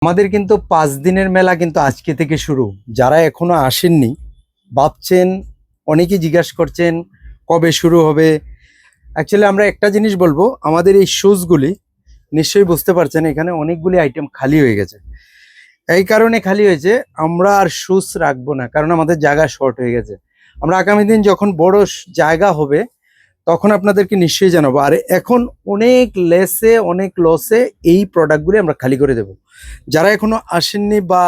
আমাদের কিন্তু 5 দিনের মেলা কিন্তু আজকে থেকে শুরু। যারা এখনো আসেননি ভাবছেন, অনেকেই জিজ্ঞাসা করছেন কবে শুরু হবে। অ্যাকচুয়ালি আমরা একটা জিনিস বলবো, আমাদের এই শুজগুলি নিশ্চয়ই বুঝতে পারছেন এখানে অনেকগুলি আইটেম খালি হয়ে গেছে। এই কারণে খালি হয়েছে, আমরা আর শুজ রাখবো না, কারণ আমাদের জায়গা শর্ট হয়ে গেছে। আমরা আগামী দিন যখন বড় জায়গা হবে তখন আপনাদেরকে নিশ্চয়ই জানাবো। আর এখন অনেক লেসে অনেক লসে এই প্রোডাক্টগুলি আমরা খালি করে দেব। যারা এখনো আসেননি বা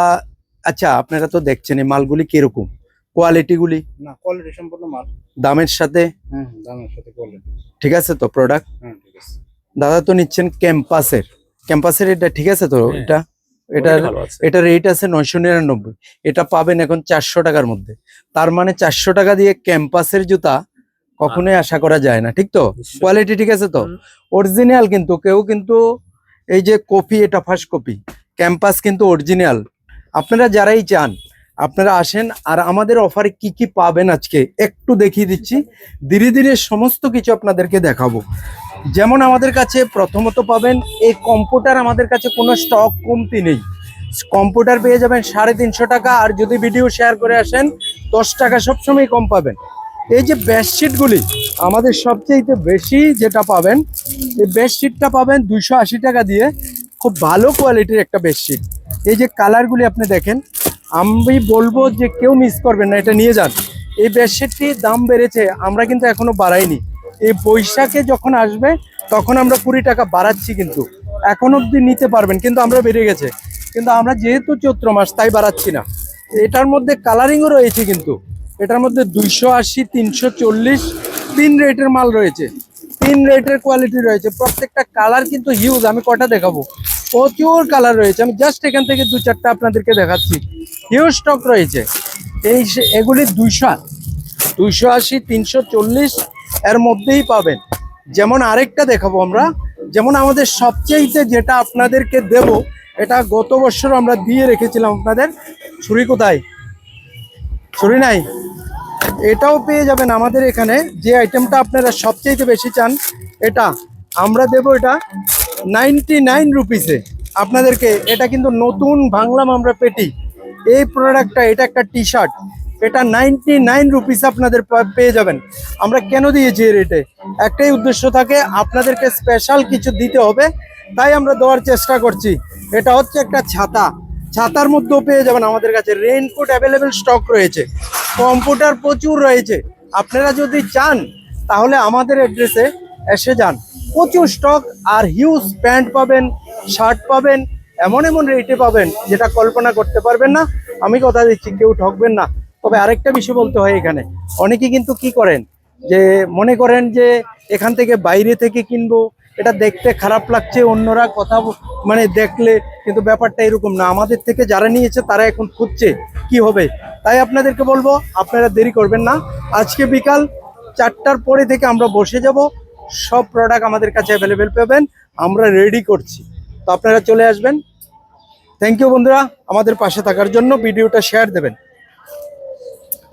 আচ্ছা, আপনারা তো দেখছেন এই মালগুলি কিরকম কোয়ালিটিগুলি, না কোয়ালিটি সম্পূর্ণ মাল। দামের সাথে দামের সাথে কোয়ালিটি ঠিক আছে তো প্রোডাক্ট। ঠিক আছে। দাদা তো নিচ্ছেন ক্যাম্পাসের এটা ঠিক আছে তো। এটার এটা রেট আছে 999, এটা পাবেন এখন 400 টাকার মধ্যে। তার মানে 400 টাকা দিয়ে ক্যাম্পাসের জুতা কখনোই আশা করা যায় না, ঠিক তো? কোয়ালিটি ঠিক আছে তো, অরিজিনাল। কিন্তু কেউ কিন্তু এই যে কপি, এটা ফার্স্ট কপি, ক্যাম্পাস কিন্তু অরিজিনাল। আপনারা যারাই চান আপনারা আসেন। আর আমাদের অফারে কি কি পাবেন আজকে একটু দেখিয়ে দিচ্ছি, ধীরে ধীরে সমস্ত কিছু আপনাদেরকে দেখাবো। যেমন আমাদের কাছে প্রথমত পাবেন এই কম্পিউটার, আমাদের কাছে কোনো স্টক কমতি নেই। কম্পিউটার পেয়ে যাবেন 350 টাকা, আর যদি ভিডিও শেয়ার করে আসেন 10 টাকা সবসময় কম পাবেন। এই যে বেডশিটগুলি আমাদের সবচেয়ে বেশি যেটা পাবেন, এই বেডশিটটা পাবেন 280 টাকা দিয়ে, খুব ভালো কোয়ালিটির একটা বেডশিট। এই যে কালারগুলি আপনি দেখেন, আমি বলবো যে কেউ মিস করবেন না, এটা নিয়ে যান। এই বেডশিটটির দাম বেড়েছে, আমরা কিন্তু এখনো বাড়াইনি। এই বৈশাখে যখন আসবে তখন আমরা 20 টাকা বাড়াচ্ছি, কিন্তু এখন অবধি নিতে পারবেন, কিন্তু আমরা বেড়ে গেছে। কিন্তু আমরা যেহেতু চৈত্র মাস তাই বাড়াচ্ছি না। এটার মধ্যে কালারিংও রয়েছে, কিন্তু এটার মধ্যে 280, 340 তিন রেটের মাল রয়েছে, 3 রেটের কোয়ালিটি রয়েছে। প্রত্যেকটা কালার কিন্তু হিউজ। আমি কটা দেখাবো, প্রচুর কালার রয়েছে। আমি জাস্ট এখান থেকে 2-4টা আপনাদেরকে দেখাচ্ছি। হিউজ স্টক রয়েছে। এগুলি 280, 340 এর মধ্যেই পাবেন। যেমন আরেকটা দেখাবো আমরা, যেমন আমাদের সবচেয়ে যেটা আপনাদেরকে দেব, এটা গত বছর আমরা দিয়ে রেখেছিলাম আপনাদের। ছুরি কোথায়? ছুরি নাই। এটাও পেয়ে যাবেন আমাদের এখানে। যে আইটেমটা আপনারা সবচেয়ে বেশি চান, এটা আমরা দেব, এটা 99 রুপিসে আপনাদেরকে। এটা কিন্তু নতুন ভাঙলাম আমরা পেটি। এই প্রোডাক্টটা, এটা একটা টি শার্ট, এটা 99 রুপিস আপনাদের পেয়ে যাবেন। আমরা কেন দিয়েছি এই রেটে? একটাই উদ্দেশ্য থাকে, আপনাদেরকে স্পেশাল কিছু দিতে হবে, তাই আমরা দেওয়ার চেষ্টা করছি। এটা হচ্ছে একটা ছাতা, ছাতার মধ্যেও পেয়ে যাবেন আমাদের কাছে। রেইনকোট অ্যাভেলেবেল স্টক রয়েছে, কম্পিউটার প্রচুর রয়েছে। আপনারা যদি চান তাহলে আমাদের অ্যাড্রেসে এসে যান, প্রচুর স্টক। আর হিউজ প্যান্ট পাবেন, শার্ট পাবেন, এমন এমন রেটে পাবেন যেটা কল্পনা করতে পারবেন না। আমি কথা দিচ্ছি, কেউ ঠকবেন না। তবে আরেকটা বিষয় বলতে হয়, এখানে অনেকে কিন্তু কি করেন, যে মনে করেন যে এখান থেকে বাইরে থেকে কিনবো, এটা দেখতে খারাপ লাগছে অন্যরা কথা মানে দেখলে, কিন্তু ব্যাপারটা এরকম না। আমাদের থেকে যারা নিয়েছে তারা এখন খুঁজছে কি হবে। তাই আপনাদেরকে বলবো, আপনারা দেরি করবেন না। আজকে বিকাল 4টার পরে থেকে আমরা বসে যাব, সব প্রোডাক্ট আমাদের কাছে অ্যাভেলেবেল পাবেন, আমরা রেডি করছি। তো আপনারা চলে আসবেন। থ্যাংক ইউ বন্ধুরা, আমাদের পাশে থাকার জন্য। ভিডিওটা শেয়ার দেবেন।